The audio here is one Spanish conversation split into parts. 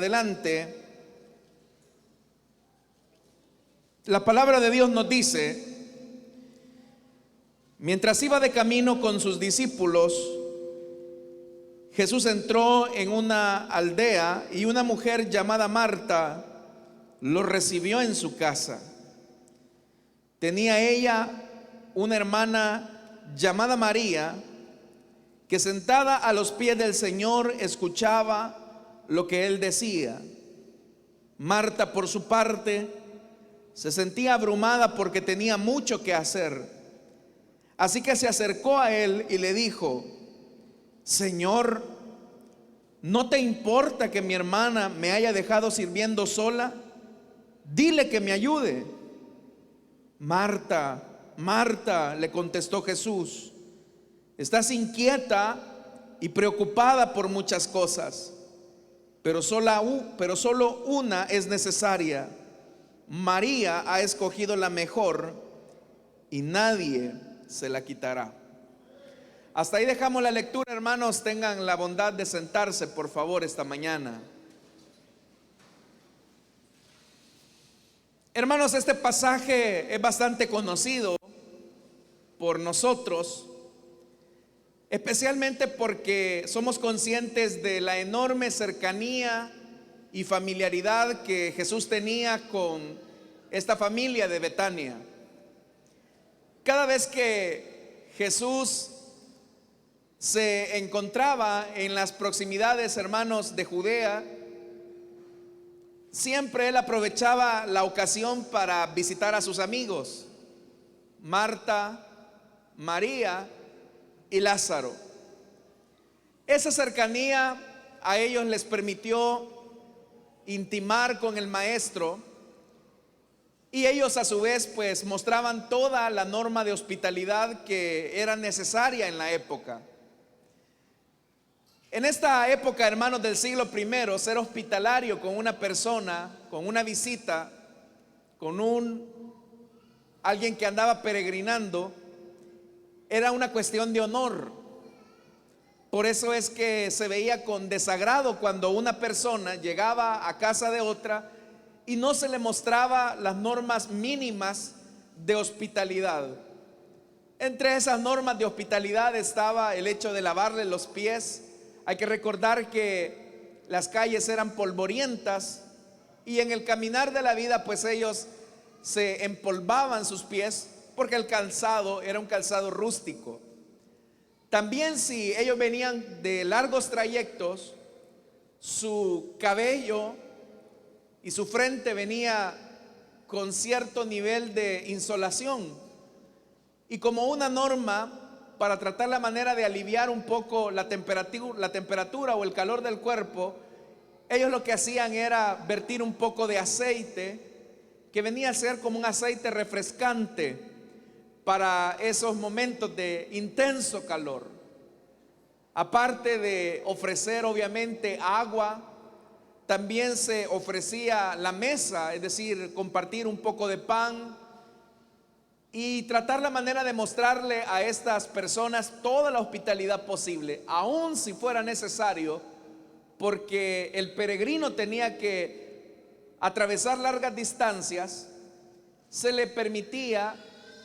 adelante, la palabra de Dios nos dice: mientras iba de camino con sus discípulos, Jesús entró en una aldea y una mujer llamada Marta lo recibió en su casa. Tenía ella una hermana llamada María, que sentada a los pies del Señor escuchaba lo que él decía. Marta, por su parte, se sentía abrumada porque tenía mucho que hacer. Así que se acercó a él y le dijo: Señor, ¿no te importa que mi hermana me haya dejado sirviendo sola? Dile que me ayude. Marta, Marta, le contestó Jesús, estás inquieta y preocupada por muchas cosas, pero solo una es necesaria. María ha escogido la mejor y nadie se la quitará. Hasta ahí dejamos la lectura, hermanos. Tengan la bondad de sentarse, por favor, esta mañana. Hermanos, este pasaje es bastante conocido por nosotros, especialmente porque somos conscientes de la enorme cercanía y familiaridad que Jesús tenía con esta familia de Betania. Cada vez que Jesús se encontraba en las proximidades, hermanos, de Judea, siempre él aprovechaba la ocasión para visitar a sus amigos, Marta, María y Lázaro. Esa cercanía a ellos les permitió intimar con el maestro, y ellos a su vez pues mostraban toda la norma de hospitalidad que era necesaria en la época. En esta época, hermanos, del siglo I, ser hospitalario con una persona, con una visita, con alguien que andaba peregrinando, era una cuestión de honor. Por eso es que se veía con desagrado cuando una persona llegaba a casa de otra y no se le mostraba las normas mínimas de hospitalidad. Entre esas normas de hospitalidad estaba el hecho de lavarle los pies. Hay que recordar que las calles eran polvorientas y en el caminar de la vida pues ellos se empolvaban sus pies porque el calzado era un calzado rústico. También si ellos venían de largos trayectos, su cabello y su frente venía con cierto nivel de insolación, y como una norma para tratar la manera de aliviar un poco la temperatura o el calor del cuerpo, ellos lo que hacían era vertir un poco de aceite que venía a ser como un aceite refrescante para esos momentos de intenso calor. Aparte de ofrecer obviamente agua, también se ofrecía la mesa, es decir, compartir un poco de pan y tratar la manera de mostrarle a estas personas toda la hospitalidad posible, aun si fuera necesario, porque el peregrino tenía que atravesar largas distancias. Se le permitía,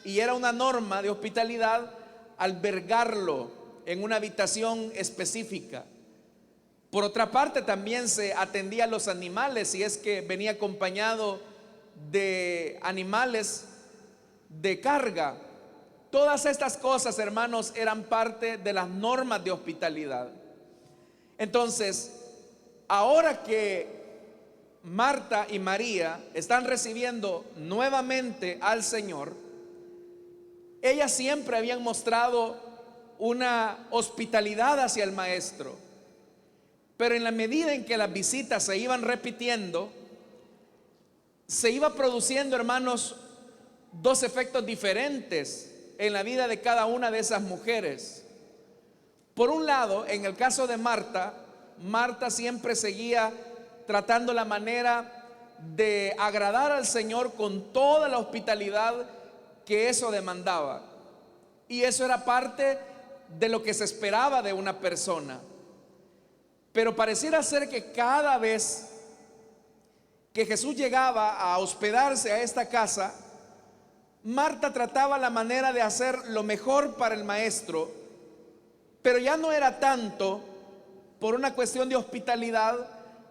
y era una norma de hospitalidad, albergarlo en una habitación específica. Por otra parte, también se atendía a los animales, si es que venía acompañado de animales de carga. Todas estas cosas, hermanos, eran parte de las normas de hospitalidad. Entonces, ahora que Marta y María están recibiendo nuevamente al Señor, ellas siempre habían mostrado una hospitalidad hacia el maestro, pero en la medida en que las visitas se iban repitiendo, se iba produciendo, hermanos, dos efectos diferentes en la vida de cada una de esas mujeres. Por un lado, en el caso de Marta, Marta siempre seguía tratando la manera de agradar al Señor con toda la hospitalidad que eso demandaba, y eso era parte de lo que se esperaba de una persona. Pero pareciera ser que cada vez que Jesús llegaba a hospedarse a esta casa, Marta trataba la manera de hacer lo mejor para el maestro, pero ya no era tanto por una cuestión de hospitalidad,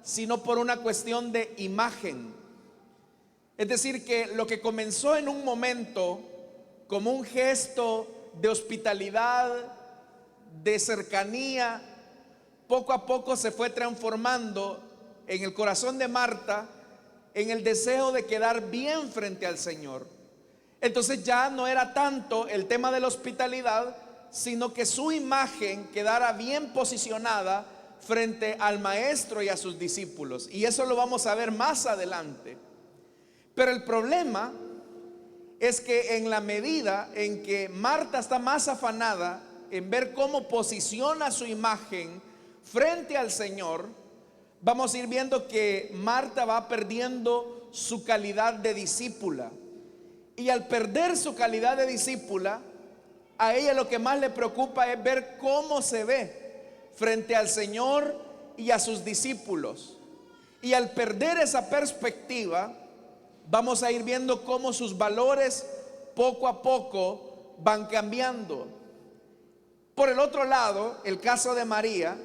sino por una cuestión de imagen. Es decir, que lo que comenzó en un momento como un gesto de hospitalidad, de cercanía, poco a poco se fue transformando en el corazón de Marta en el deseo de quedar bien frente al Señor. Entonces ya no era tanto el tema de la hospitalidad, sino que su imagen quedara bien posicionada frente al maestro y a sus discípulos. Y eso lo vamos a ver más adelante. Pero el problema es que en la medida en que Marta está más afanada en ver cómo posiciona su imagen frente al Señor, vamos a ir viendo que Marta va perdiendo su calidad de discípula. Y al perder su calidad de discípula, a ella lo que más le preocupa es ver cómo se ve frente al Señor y a sus discípulos. Y al perder esa perspectiva, vamos a ir viendo cómo sus valores poco a poco van cambiando. Por el otro lado, el caso de María,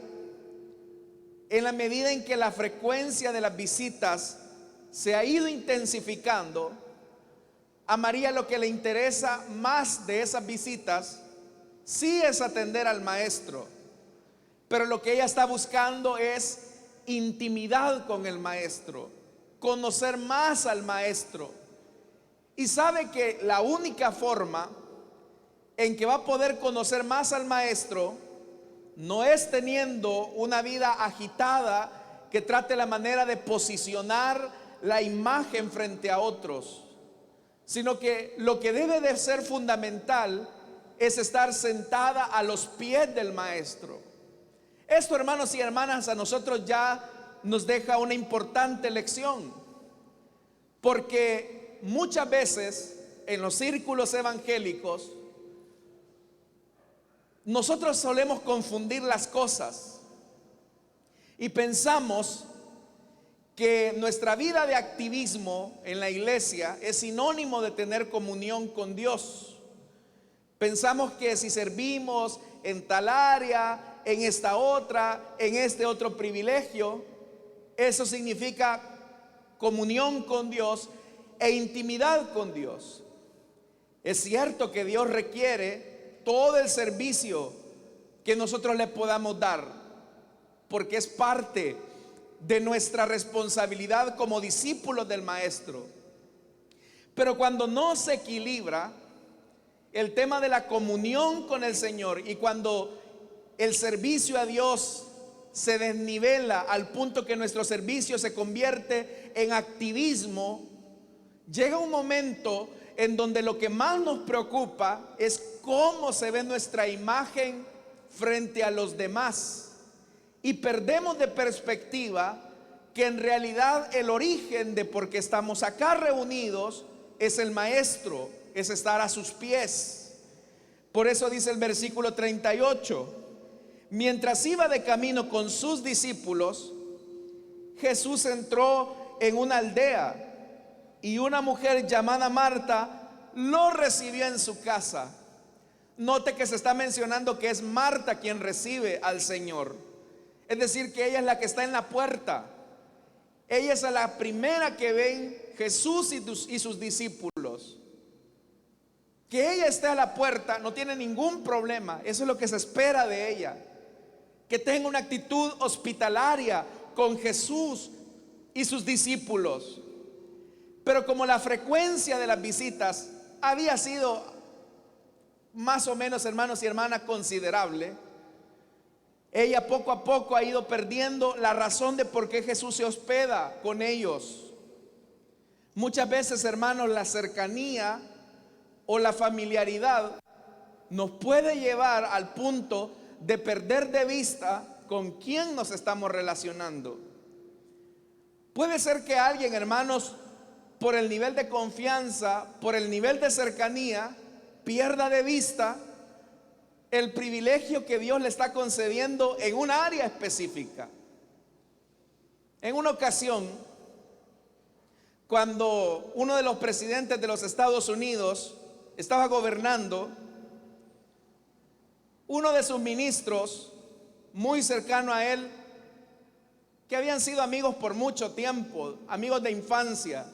en la medida en que la frecuencia de las visitas se ha ido intensificando, a María lo que le interesa más de esas visitas sí es atender al maestro, pero lo que ella está buscando es intimidad con el maestro, conocer más al maestro. Y sabe que la única forma en que va a poder conocer más al maestro no es teniendo una vida agitada que trate la manera de posicionar la imagen frente a otros, sino que lo que debe de ser fundamental es estar sentada a los pies del maestro. Esto, hermanos y hermanas, a nosotros ya nos deja una importante lección, porque muchas veces en los círculos evangélicos nosotros solemos confundir las cosas y pensamos que nuestra vida de activismo en la iglesia es sinónimo de tener comunión con Dios. Pensamos que si servimos en tal área, en esta otra, en este otro privilegio, eso significa comunión con Dios e intimidad con Dios. Es cierto que Dios requiere todo el servicio que nosotros le podamos dar, porque es parte de nuestra responsabilidad como discípulos del maestro. Pero cuando no se equilibra el tema de la comunión con el Señor, y cuando el servicio a Dios se desnivela al punto que nuestro servicio se convierte en activismo, llega un momento en donde lo que más nos preocupa es cómo se ve nuestra imagen frente a los demás. Y perdemos de perspectiva que en realidad el origen de por qué estamos acá reunidos es el maestro, es estar a sus pies. Por eso dice el versículo 38: mientras iba de camino con sus discípulos, Jesús entró en una aldea y una mujer llamada Marta lo recibió en su casa. Note que se está mencionando que es Marta quien recibe al Señor. Es decir, que ella es la que está en la puerta. Ella es la primera que ven Jesús y sus discípulos. Que ella esté a la puerta no tiene ningún problema. Eso es lo que se espera de ella. Que tenga una actitud hospitalaria con Jesús y sus discípulos. Pero como la frecuencia de las visitas había sido más o menos, hermanos y hermanas, considerable, ella poco a poco ha ido perdiendo la razón de por qué Jesús se hospeda con ellos. Muchas veces, hermanos, la cercanía o la familiaridad nos puede llevar al punto de perder de vista con quién nos estamos relacionando. Puede ser que alguien, hermanos, por el nivel de confianza, por el nivel de cercanía, pierda de vista el privilegio que Dios le está concediendo en un área específica. En una ocasión, Cuando uno de los presidentes de los Estados Unidos estaba gobernando, uno de sus ministros, muy cercano a él, que habían sido amigos por mucho tiempo, amigos de infancia,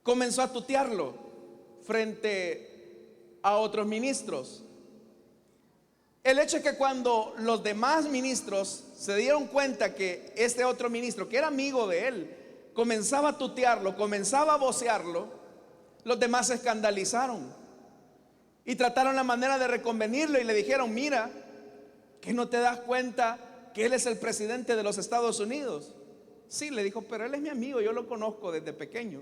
comenzó a tutearlo frente a otros ministros. El hecho es que cuando los demás ministros se dieron cuenta que este otro ministro, que era amigo de él, comenzaba a tutearlo, comenzaba a vocearlo, los demás se escandalizaron y trataron la manera de reconvenirlo y le dijeron: mira, ¿que no te das cuenta que él es el presidente de los Estados Unidos? Sí, le dijo, pero él es mi amigo, yo lo conozco desde pequeño.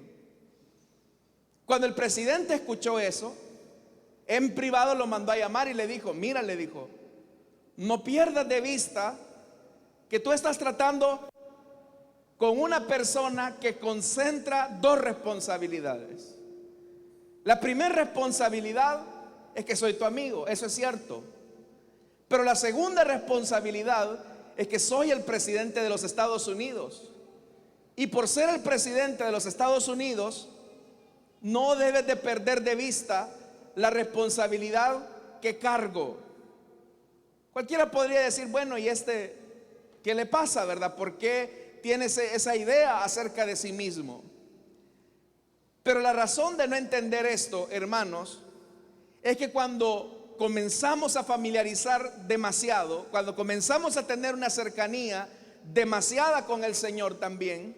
Cuando el presidente escuchó eso, en privado lo mandó a llamar y le dijo: mira, le dijo, no pierdas de vista que tú estás tratando con una persona que concentra dos responsabilidades. La primera responsabilidad es que soy tu amigo, eso es cierto. Pero la segunda responsabilidad es que soy el presidente de los Estados Unidos. Y por ser el presidente de los Estados Unidos, no debes de perder de vista la responsabilidad que cargo. Cualquiera podría decir: bueno, ¿y qué le pasa, verdad? ¿Por qué tiene esa idea acerca de sí mismo? Pero la razón de no entender esto, hermanos, es que cuando comenzamos a familiarizar demasiado, cuando comenzamos a tener una cercanía demasiada con el Señor también,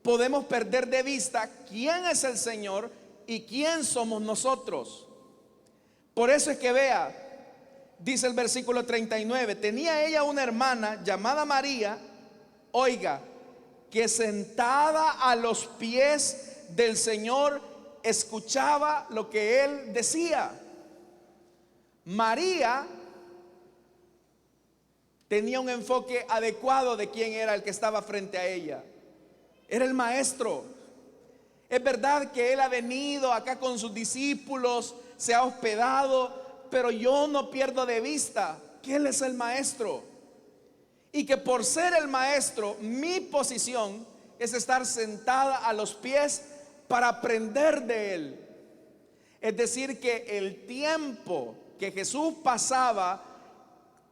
podemos perder de vista quién es el Señor y quién somos nosotros. Por eso es que vea, dice el versículo 39, tenía ella una hermana llamada María, oiga, que sentada a los pies del Señor escuchaba lo que Él decía. María tenía un enfoque adecuado de quién era el que estaba frente a ella. Era el maestro. Es verdad que Él ha venido acá con sus discípulos, se ha hospedado, pero yo no pierdo de vista que Él es el maestro. Y que por ser el maestro, mi posición es estar sentada a los pies para aprender de Él. Es decir, que el tiempo que Jesús pasaba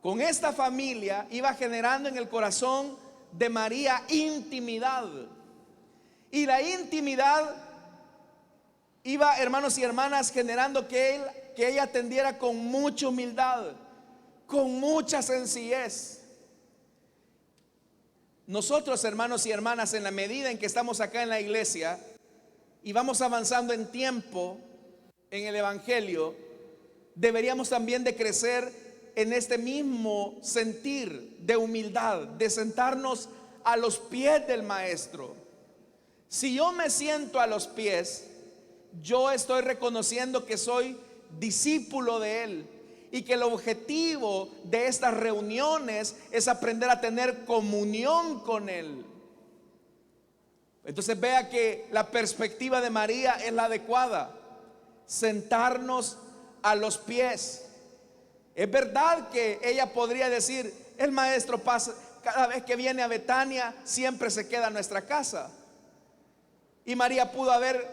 con esta familia iba generando en el corazón de María intimidad. Y la intimidad iba, hermanos y hermanas, generando que ella atendiera con mucha humildad, con mucha sencillez. Nosotros, hermanos y hermanas, en la medida en que estamos acá en la iglesia y vamos avanzando en tiempo en el Evangelio, deberíamos también de crecer en este mismo sentir de humildad, de sentarnos a los pies del maestro. Si yo me siento a los pies, yo estoy reconociendo que soy discípulo de Él y que el objetivo de estas reuniones es aprender a tener comunión con Él. Entonces vea que la perspectiva de María es la adecuada: sentarnos a los pies. Es verdad que ella podría decir: el maestro pasa, cada vez que viene a Betania siempre se queda en nuestra casa. Y María pudo haber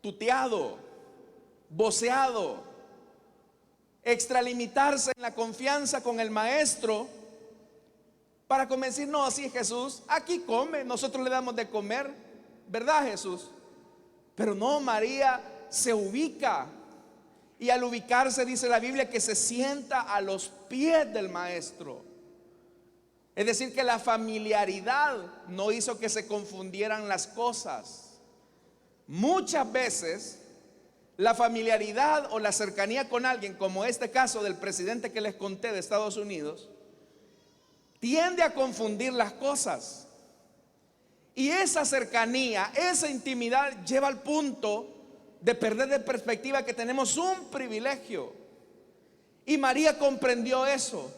tuteado, voceado, extralimitarse en la confianza con el maestro para convencer: no, sí, Jesús, aquí come, nosotros le damos de comer, ¿verdad, Jesús? Pero no, María se ubica, y al ubicarse dice la Biblia que se sienta a los pies del maestro. Es decir, que la familiaridad no hizo que se confundieran las cosas. Muchas veces la familiaridad o la cercanía con alguien, como este caso del presidente que les conté de Estados Unidos, tiende a confundir las cosas. Y esa cercanía, esa intimidad lleva al punto de perder de perspectiva que tenemos un privilegio. Y María comprendió eso,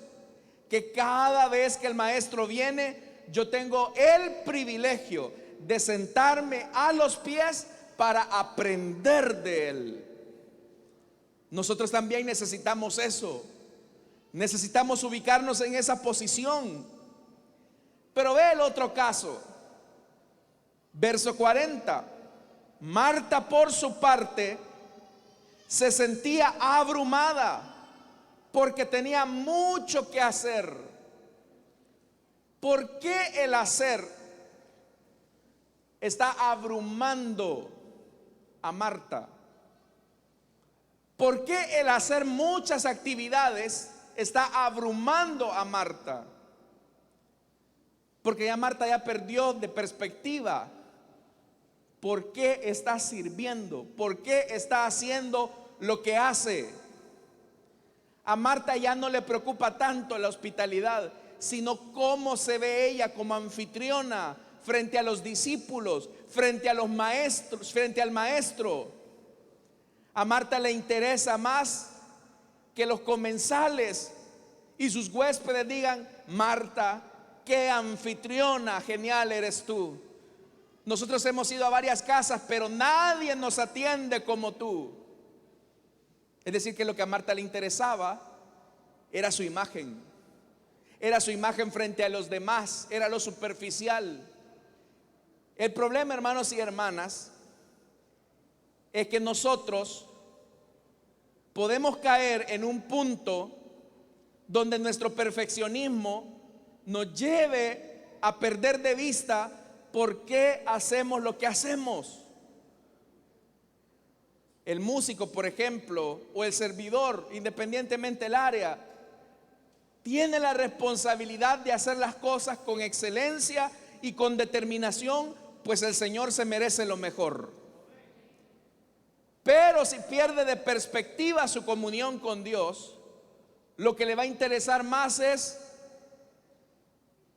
que cada vez que el maestro viene, yo tengo el privilegio de sentarme a los pies para aprender de Él. Nosotros también necesitamos eso. Necesitamos ubicarnos en esa posición. Pero ve el otro caso. Verso 40. Marta, por su parte, se sentía abrumada porque tenía mucho que hacer. ¿Por qué el hacer está abrumando a Marta? ¿Por qué el hacer muchas actividades está abrumando a Marta? Porque ya Marta ya perdió de perspectiva. ¿Por qué está sirviendo? ¿Por qué está haciendo lo que hace? A Marta ya no le preocupa tanto la hospitalidad, sino cómo se ve ella como anfitriona frente a los discípulos, frente a los maestros, frente al maestro. A Marta le interesa más que los comensales y sus huéspedes digan: Marta, qué anfitriona genial eres tú. Nosotros hemos ido a varias casas, pero nadie nos atiende como tú. Es decir, que lo que a Marta le interesaba era su imagen. Era su imagen frente a los demás, era lo superficial. El problema, hermanos y hermanas, es que nosotros podemos caer en un punto donde nuestro perfeccionismo nos lleve a perder de vista por qué hacemos lo que hacemos. El músico, por ejemplo, o el servidor, independientemente del área, tiene la responsabilidad de hacer las cosas con excelencia y con determinación, pues el Señor se merece lo mejor. Pero si pierde de perspectiva su comunión con Dios, lo que le va a interesar más es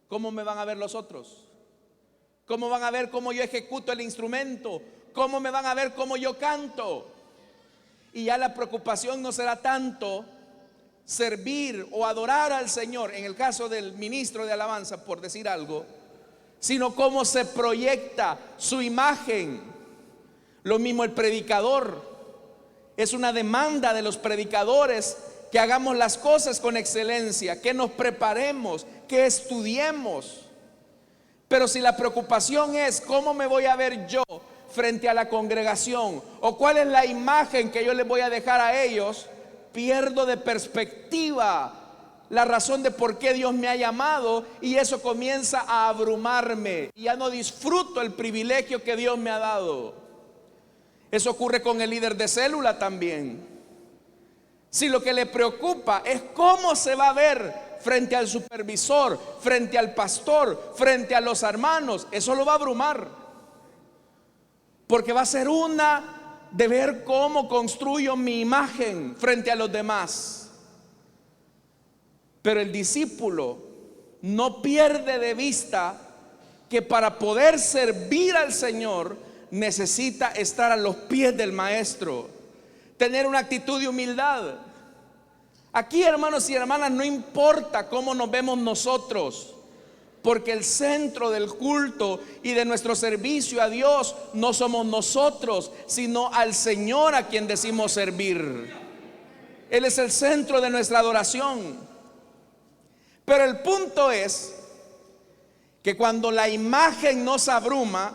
cómo me van a ver los otros, cómo van a ver cómo yo ejecuto el instrumento, cómo me van a ver cómo yo canto. Y ya la preocupación no será tanto servir o adorar al Señor, en el caso del ministro de alabanza, por decir algo, sino cómo se proyecta su imagen. Lo mismo el predicador. Es una demanda de los predicadores que hagamos las cosas con excelencia, que nos preparemos, que estudiemos. Pero si la preocupación es cómo me voy a ver yo frente a la congregación, o cuál es la imagen que yo les voy a dejar a ellos, pierdo de perspectiva la razón de por qué Dios me ha llamado, y eso comienza a abrumarme y ya no disfruto el privilegio que Dios me ha dado. Eso ocurre con el líder de célula también. Si lo que le preocupa es cómo se va a ver frente al supervisor, frente al pastor, frente a los hermanos, eso lo va a abrumar, porque va a ser una de ver cómo construyo mi imagen frente a los demás. Pero el discípulo no pierde de vista que para poder servir al Señor necesita estar a los pies del maestro, tener una actitud de humildad. Aquí, hermanos y hermanas, no importa cómo nos vemos nosotros, porque el centro del culto y de nuestro servicio a Dios no somos nosotros, sino al Señor a quien decimos servir. Él es el centro de nuestra adoración. Pero el punto es que cuando la imagen nos abruma,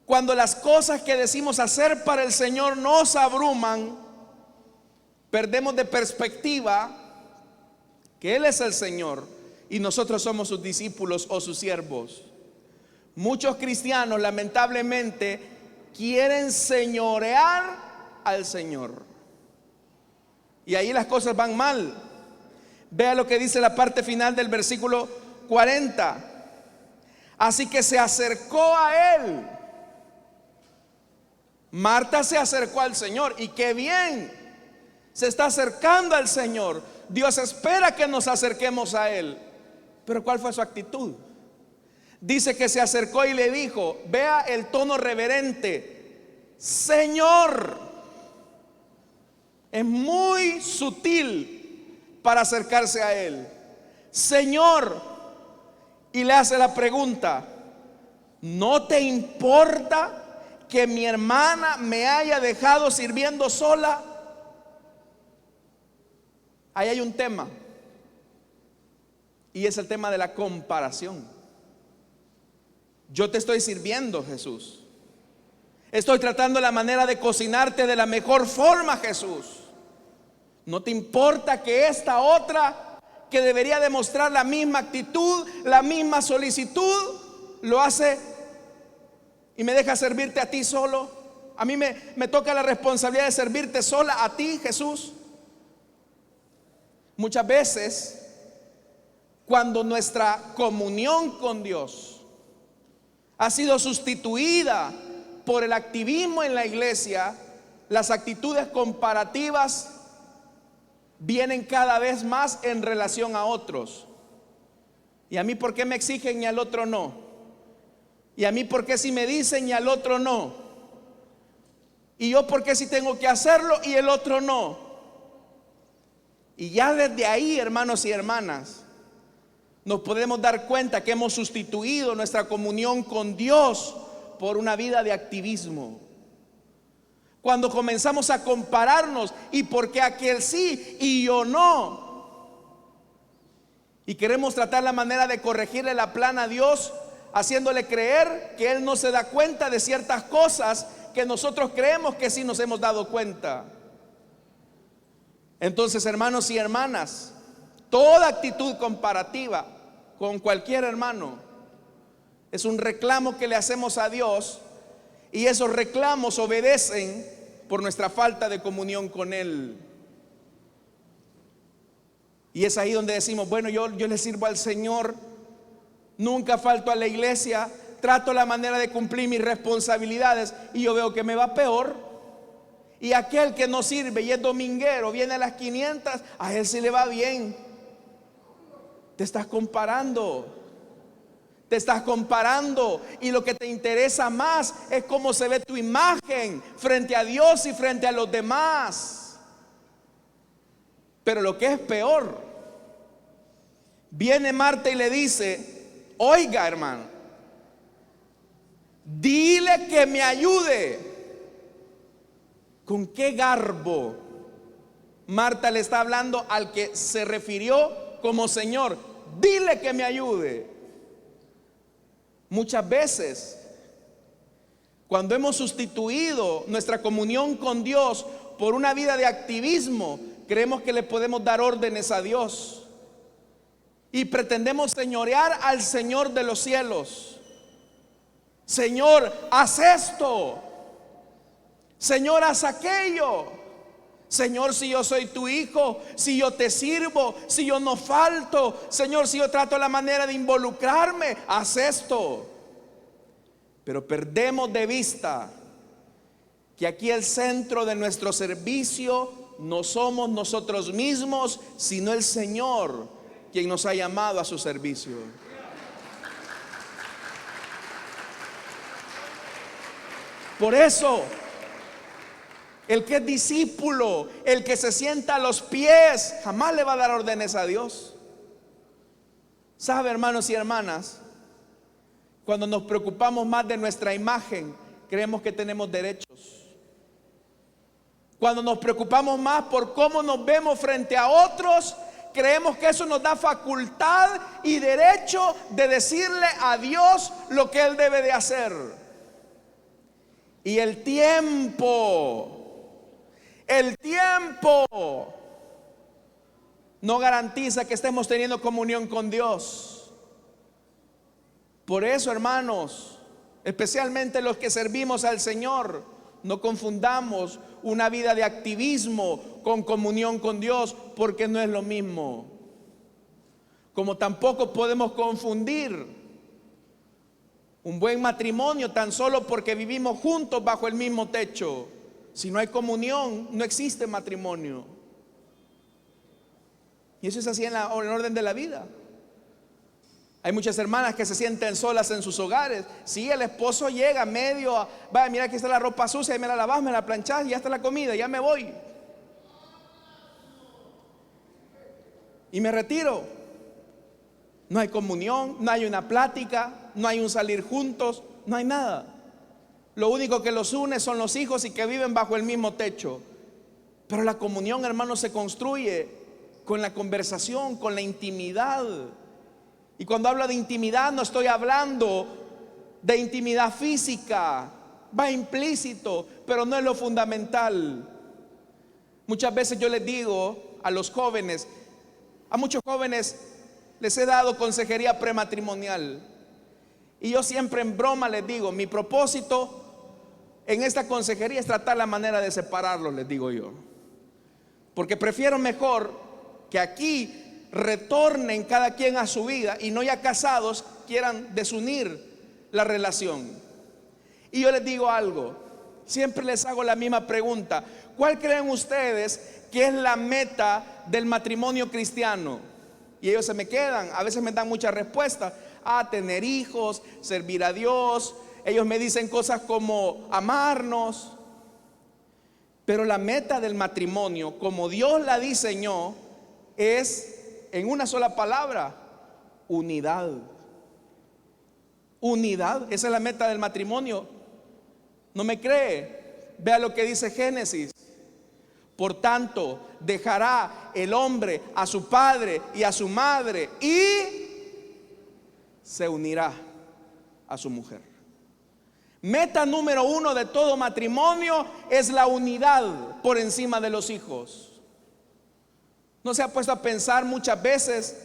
cuando las cosas que decimos hacer para el Señor nos abruman, perdemos de perspectiva que Él es el Señor y nosotros somos sus discípulos o sus siervos. Muchos cristianos lamentablemente quieren señorear al Señor, y ahí las cosas van mal. Vea lo que dice la parte final del versículo 40. Así que se acercó a Él. Marta se acercó al Señor, y qué bien, se está acercando al Señor. Dios espera que nos acerquemos a Él. Pero ¿cuál fue su actitud? Dice que se acercó y le dijo, vea el tono reverente, Señor. Es muy sutil para acercarse a Él. Señor. Y le hace la pregunta, ¿no te importa que mi hermana me haya dejado sirviendo sola? Ahí hay un tema, y es el tema de la comparación. Yo te estoy sirviendo, Jesús. Estoy tratando la manera de cocinarte de la mejor forma, Jesús. No te importa que esta otra, que debería demostrar la misma actitud, la misma solicitud, lo hace y me deja servirte a ti solo. A mí me toca la responsabilidad de servirte sola a ti, Jesús. Muchas veces, cuando nuestra comunión con Dios ha sido sustituida por el activismo en la iglesia, las actitudes comparativas vienen cada vez más en relación a otros. ¿Y a mí por qué me exigen y al otro no? ¿Y a mí por qué si me dicen y al otro no? ¿Y yo por qué si tengo que hacerlo y el otro no? Y ya desde ahí, hermanos y hermanas, nos podemos dar cuenta que hemos sustituido nuestra comunión con Dios por una vida de activismo. Cuando comenzamos a compararnos, ¿y por qué aquel sí y yo no? Y queremos tratar la manera de corregirle la plana a Dios, haciéndole creer que Él no se da cuenta de ciertas cosas que nosotros creemos que sí nos hemos dado cuenta. Entonces, hermanos y hermanas, toda actitud comparativa con cualquier hermano es un reclamo que le hacemos a Dios, y esos reclamos obedecen por nuestra falta de comunión con Él. Y es ahí donde decimos, bueno, yo le sirvo al Señor, nunca falto a la iglesia, trato la manera de cumplir mis responsabilidades, y yo veo que me va peor. Y aquel que no sirve y es dominguero, viene a las 500, a él sí le va bien. Te estás comparando. Te estás comparando, y lo que te interesa más es cómo se ve tu imagen frente a Dios y frente a los demás. Pero lo que es peor, viene Marta y le dice: oiga, hermano, dile que me ayude. ¿Con qué garbo Marta le está hablando al que se refirió como Señor? Dile que me ayude. Muchas veces, cuando hemos sustituido nuestra comunión con Dios por una vida de activismo, creemos que le podemos dar órdenes a Dios y pretendemos señorear al Señor de los cielos. Señor, haz esto. Señor, haz aquello. Señor, si yo soy tu hijo, si yo te sirvo, si yo no falto, Señor, si yo trato la manera de involucrarme, haz esto. Pero perdemos de vista que aquí el centro de nuestro servicio no somos nosotros mismos, sino el Señor, quien nos ha llamado a su servicio. Por eso, el que es discípulo, el que se sienta a los pies, jamás le va a dar órdenes a Dios. ¿Sabe, hermanos y hermanas? Cuando nos preocupamos más de nuestra imagen, creemos que tenemos derechos. Cuando nos preocupamos más por cómo nos vemos frente a otros, creemos que eso nos da facultad y derecho de decirle a Dios lo que Él debe de hacer. Y el tiempo no garantiza que estemos teniendo comunión con Dios. Por eso, hermanos, especialmente los que servimos al Señor, no confundamos una vida de activismo con comunión con Dios, porque no es lo mismo. Como tampoco podemos confunir un buen matrimonio tan solo porque vivimos juntos bajo el mismo techo. Si no hay comunión, no existe matrimonio. Y eso es así en el orden de la vida. Hay muchas hermanas que se sienten solas en sus hogares. Si el esposo llega medio, vaya, mira, aquí está la ropa sucia, y me la lavas, me la planchás, y ya está la comida, ya me voy y me retiro. No hay comunión, no hay una plática, no hay un salir juntos, no hay nada. Lo único que los une son los hijos y que viven bajo el mismo techo. Pero la comunión, hermanos, se construye con la conversación, con la intimidad. Y cuando hablo de intimidad, no estoy hablando de intimidad física, va implícito, pero no es lo fundamental. Muchas veces yo les digo a los jóvenes, a muchos jóvenes les he dado consejería prematrimonial, y yo siempre en broma les digo, mi propósito en esta consejería es tratar la manera de separarlos, les digo yo, porque prefiero mejor que aquí retornen cada quien a su vida y no ya casados quieran desunir la relación. Y yo les digo algo, siempre les hago la misma pregunta: ¿cuál creen ustedes que es la meta del matrimonio cristiano? Y ellos se me quedan, a veces me dan muchas respuestas: tener hijos, servir a Dios. Ellos me dicen cosas como amarnos. Pero la meta del matrimonio, como Dios la diseñó, es en una sola palabra: unidad. Unidad, esa es la meta del matrimonio. ¿No me cree? Vea lo que dice Génesis. Por tanto, dejará el hombre a su padre y a su madre y se unirá a su mujer. Meta número 1 de todo matrimonio es la unidad por encima de los hijos. ¿No se ha puesto a pensar muchas veces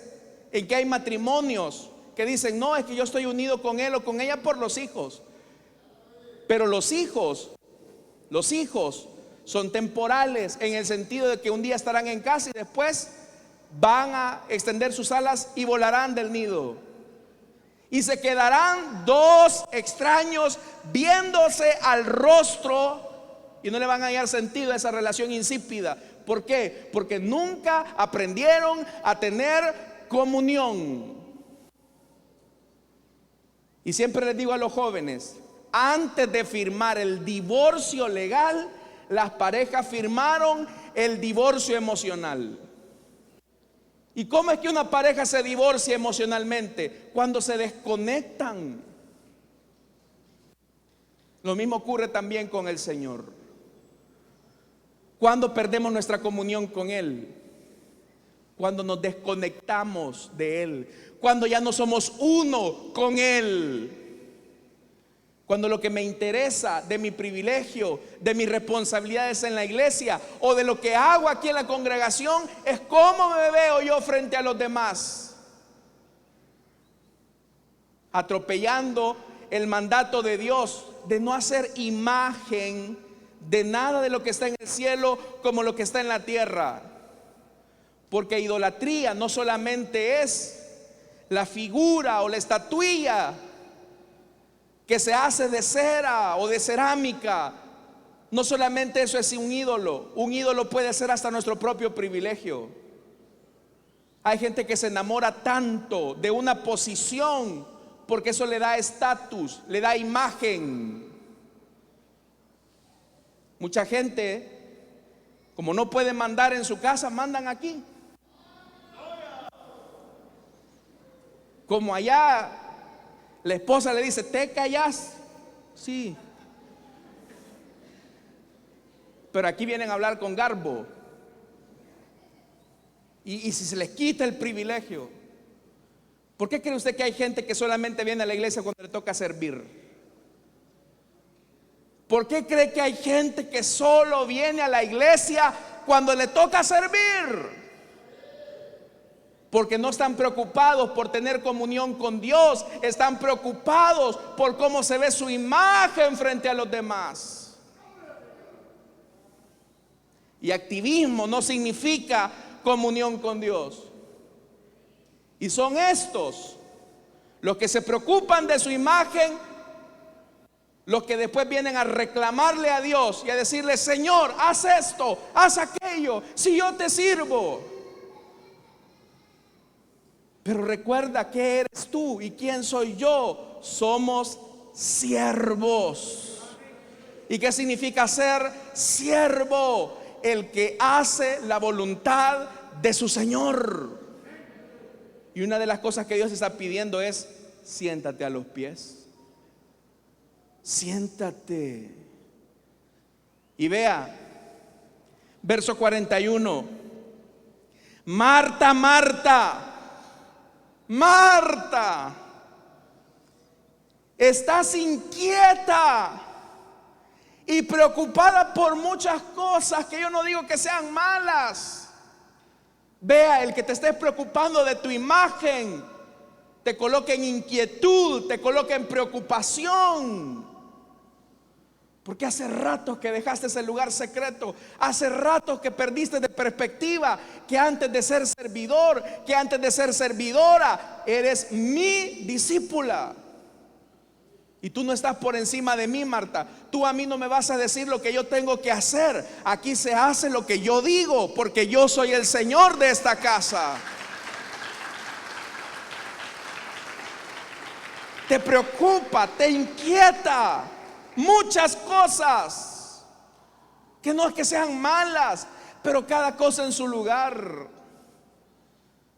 en que hay matrimonios que dicen: no, es que yo estoy unido con él o con ella por los hijos? Pero los hijos son temporales, en el sentido de que un día estarán en casa y después van a extender sus alas y volarán del nido. Y se quedarán dos extraños viéndose al rostro y no le van a hallar sentido a esa relación insípida. ¿Por qué? Porque nunca aprendieron a tener comunión. Y siempre les digo a los jóvenes: antes de firmar el divorcio legal, las parejas firmaron el divorcio emocional. ¿Y cómo es que una pareja se divorcia emocionalmente? Cuando se desconectan. Lo mismo ocurre también con el Señor. Cuando perdemos nuestra comunión con Él, cuando nos desconectamos de Él, cuando ya no somos uno con Él, cuando lo que me interesa de mi privilegio, de mis responsabilidades en la iglesia o de lo que hago aquí en la congregación es cómo me veo yo frente a los demás, atropellando el mandato de Dios de no hacer imagen de nada de lo que está en el cielo como lo que está en la tierra. Porque idolatría no solamente es la figura o la estatuilla que se hace de cera o de cerámica. No solamente eso es un ídolo. Un ídolo puede ser hasta nuestro propio privilegio. Hay gente que se enamora tanto de una posición porque eso le da estatus, le da imagen. Mucha gente, como no puede mandar en su casa, mandan aquí. Como allá la esposa le dice: ¿te callas? Sí. Pero aquí vienen a hablar con garbo. Y si se les quita el privilegio, ¿por qué cree usted que hay gente que solamente viene a la iglesia cuando le toca servir? ¿Por qué cree que hay gente que solo viene a la iglesia cuando le toca servir? Porque no están preocupados por tener comunión con Dios, están preocupados por cómo se ve su imagen frente a los demás. Y activismo no significa comunión con Dios. Y son estos los que se preocupan de su imagen, los que después vienen a reclamarle a Dios y a decirle: Señor, haz esto, haz aquello, si yo te sirvo. Pero recuerda que eres tú y quién soy yo. Somos siervos. ¿Y qué significa ser siervo? El que hace la voluntad de su Señor. Y una de las cosas que Dios está pidiendo es: siéntate a los pies. Siéntate. Y vea, verso 41. Marta, Marta, Marta, Estás inquieta y preocupada por muchas cosas que yo no digo que sean malas. Vea, el que te estés preocupando de tu imagen te coloca en inquietud, te coloca en preocupación. Porque hace rato que dejaste ese lugar secreto, hace rato que perdiste de perspectiva que antes de ser servidor, que antes de ser servidora, eres mi discípula. Y tú no estás por encima de mí, Marta. Tú a mí no me vas a decir lo que yo tengo que hacer. Aquí se hace lo que yo digo, porque yo soy el Señor de esta casa. Te preocupa, te inquieta muchas cosas, que no es que sean malas, pero cada cosa en su lugar.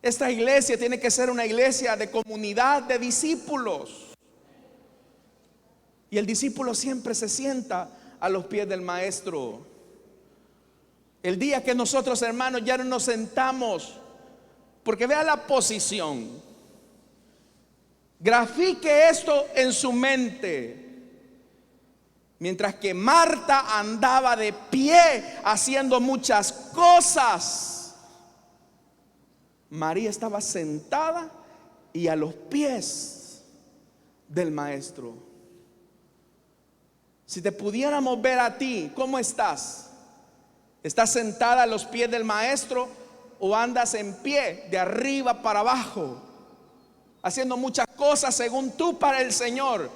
Esta iglesia tiene que ser una iglesia de comunidad de discípulos. Y el discípulo siempre se sienta a los pies del maestro. El día que nosotros, hermanos, ya no nos sentamos, porque vea la posición, grafique esto en su mente. Mientras que Marta andaba de pie haciendo muchas cosas, María estaba sentada y a los pies del maestro. Si te pudiéramos ver a ti, ¿cómo estás? ¿Estás sentada a los pies del maestro o andas en pie de arriba para abajo, haciendo muchas cosas según tú para el Señor,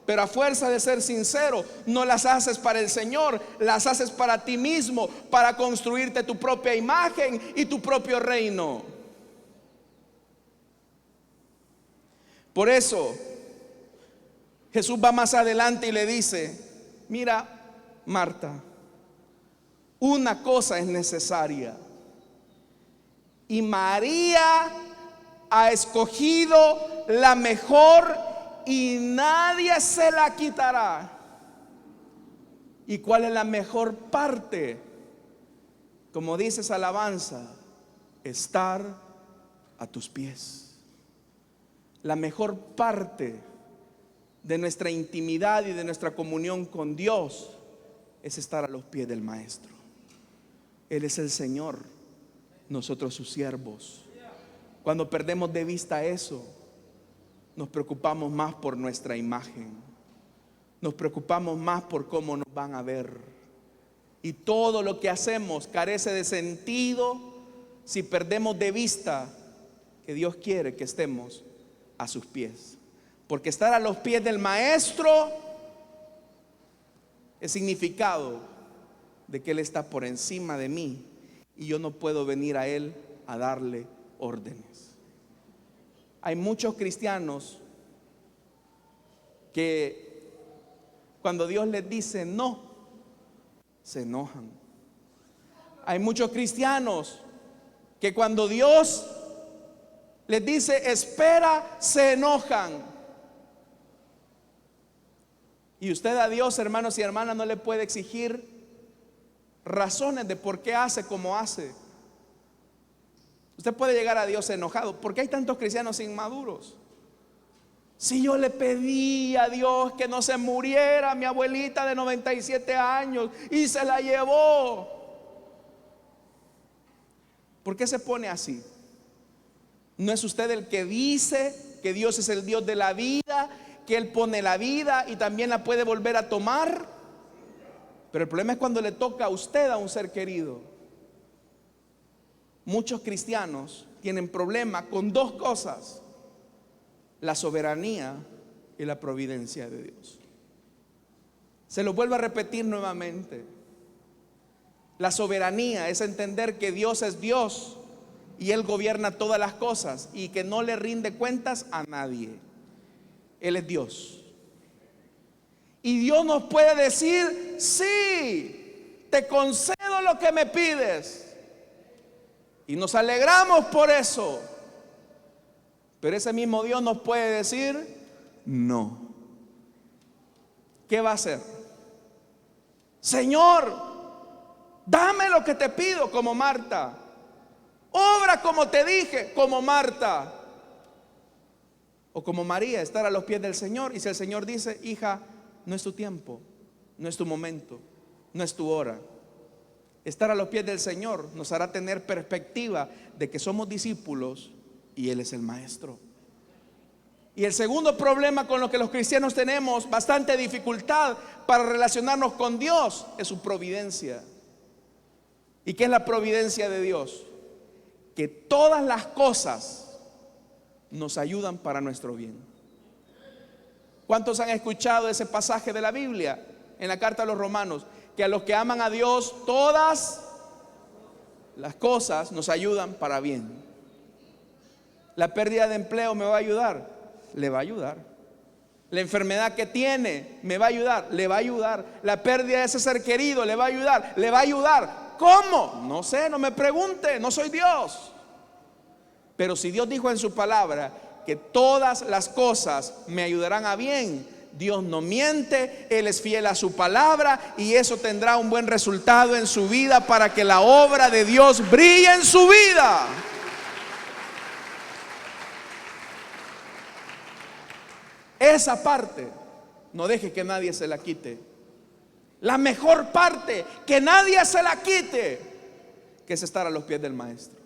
pero a fuerza de ser sincero, no las haces para el Señor, las haces para ti mismo, para construirte tu propia imagen y tu propio reino? Por eso Jesús va más adelante y le dice: mira, Marta, una cosa es necesaria, y María ha escogido la mejor y nadie se la quitará. ¿Y cuál es la mejor parte? Como dice esa alabanza, estar a tus pies. La mejor parte de nuestra intimidad y de nuestra comunión con Dios es estar a los pies del maestro. Él es el Señor, nosotros sus siervos. Cuando perdemos de vista eso, nos preocupamos más por nuestra imagen, nos preocupamos más por cómo nos van a ver, y todo lo que hacemos carece de sentido si perdemos de vista que Dios quiere que estemos a sus pies. Porque estar a los pies del maestro es significado de que Él está por encima de mí y yo no puedo venir a Él a darle órdenes. Hay muchos cristianos que cuando Dios les dice no, se enojan. Hay muchos cristianos que cuando Dios les dice espera, se enojan. Y usted a Dios, hermanos y hermanas, no le puede exigir razones de por qué hace como hace. Usted puede llegar a Dios enojado. ¿Por qué hay tantos cristianos inmaduros? Si yo le pedí a Dios que no se muriera mi abuelita de 97 años y se la llevó. ¿Por qué se pone así? ¿No es usted el que dice que Dios es el Dios de la vida, que Él pone la vida y también la puede volver a tomar? Pero el problema es cuando le toca a usted, a un ser querido. Muchos cristianos tienen problema con dos cosas: la soberanía y la providencia de Dios. Se lo vuelvo a repetir nuevamente. La soberanía es entender que Dios es Dios y Él gobierna todas las cosas y que no le rinde cuentas a nadie. Él es Dios. Y Dios nos puede decir: sí, te concedo lo que me pides. Y nos alegramos por eso. Pero ese mismo Dios nos puede decir: no. ¿Qué va a hacer? Señor, dame lo que te pido, como Marta. Obra como te dije, como Marta. O como María, estar a los pies del Señor. Y si el Señor dice: hija, no es tu tiempo, no es tu momento, no es tu hora. Estar a los pies del Señor nos hará tener perspectiva de que somos discípulos y Él es el maestro. Y el segundo problema con lo que los cristianos tenemos bastante dificultad para relacionarnos con Dios es su providencia. ¿Y qué es la providencia de Dios? Que todas las cosas nos ayudan para nuestro bien. ¿Cuántos han escuchado ese pasaje de la Biblia en la carta a los Romanos? Que a los que aman a Dios, todas las cosas nos ayudan para bien. La pérdida de empleo me va a ayudar, le va a ayudar. La enfermedad que tiene me va a ayudar, le va a ayudar. La pérdida de ese ser querido le va a ayudar, le va a ayudar. ¿Cómo? No sé, no me pregunte, no soy Dios. Pero si Dios dijo en su palabra que todas las cosas me ayudarán a bien, Dios no miente, Él es fiel a su palabra, y eso tendrá un buen resultado en su vida para que la obra de Dios brille en su vida. Esa parte no deje que nadie se la quite. La mejor parte, que nadie se la quite, que es estar a los pies del maestro.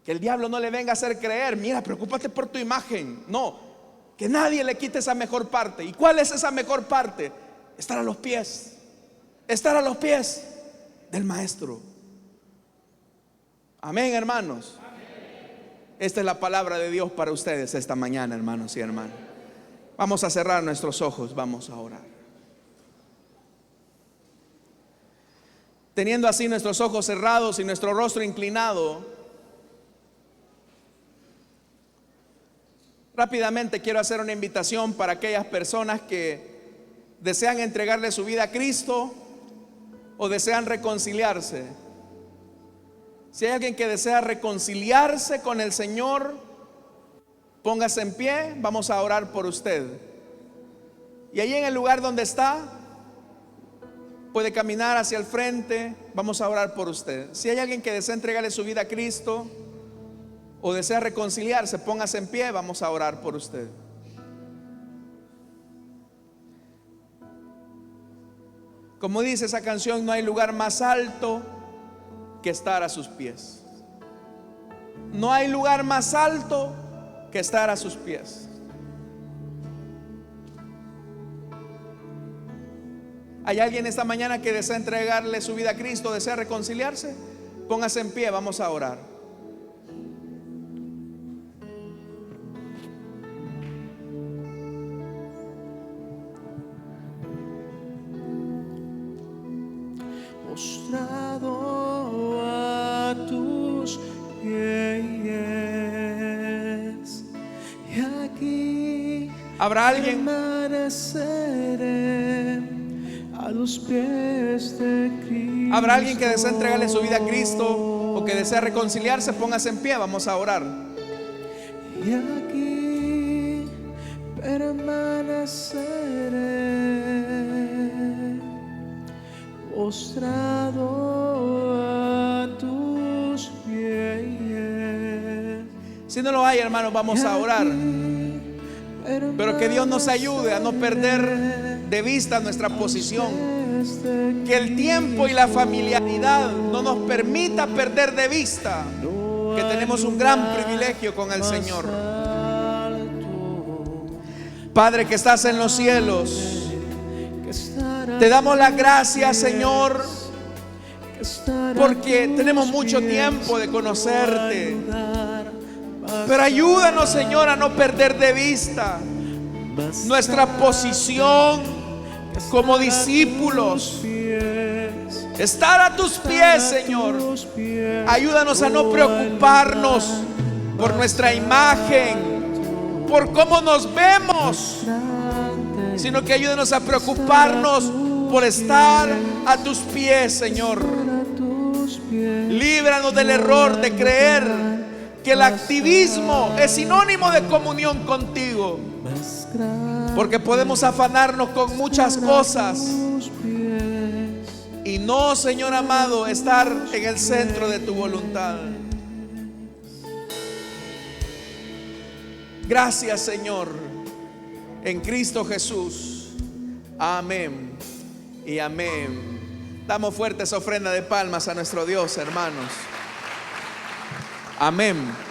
Que el diablo no le venga a hacer creer: mira, preocúpate por tu imagen. No, que nadie le quite esa mejor parte. ¿Y cuál es esa mejor parte? Estar a los pies. Estar a los pies del maestro. Amén, hermanos. Esta es la palabra de Dios para ustedes esta mañana, hermanos y hermanas. Vamos a cerrar nuestros ojos, vamos a orar. Teniendo así nuestros ojos cerrados y nuestro rostro inclinado, rápidamente quiero hacer una invitación para aquellas personas que desean entregarle su vida a Cristo o desean reconciliarse. Si hay alguien que desea reconciliarse con el Señor, póngase en pie, vamos a orar por usted. Y allí en el lugar donde está, puede caminar hacia el frente, vamos a orar por usted. Si hay alguien que desea entregarle su vida a Cristo o desea reconciliarse, póngase en pie, vamos a orar por usted. Como dice esa canción, no hay lugar más alto que estar a sus pies. No hay lugar más alto que estar a sus pies. ¿Hay alguien esta mañana que desea entregarle su vida a Cristo, desea reconciliarse? Póngase en pie, vamos a orar. Postrado a tus pies, y aquí ¿Habrá alguien? permaneceré a los pies de Cristo. ¿Habrá alguien que desea entregarle su vida a Cristo o que desea reconciliarse? Póngase en pie, vamos a orar. Y aquí permaneceré postrado a tus pies. Si no lo hay, hermanos, vamos a orar. Pero que Dios nos ayude a no perder de vista nuestra posición. Que el tiempo y la familiaridad no nos permita perder de vista que tenemos un gran privilegio con el Señor. Padre que estás en los cielos, te damos las gracias, Señor, porque tenemos mucho tiempo de conocerte. Pero ayúdanos, Señor, a no perder de vista nuestra posición como discípulos. Estar a tus pies, Señor. Ayúdanos a no preocuparnos por nuestra imagen, por cómo nos vemos, sino que ayúdanos a preocuparnos por estar a tus pies, Señor. Líbranos del error de creer que el activismo es sinónimo de comunión contigo, porque podemos afanarnos con muchas cosas y no, Señor amado, estar en el centro de tu voluntad. Gracias, Señor, en Cristo Jesús. Amén y amén. Damos fuerte esa ofrenda de palmas a nuestro Dios, hermanos. Amén.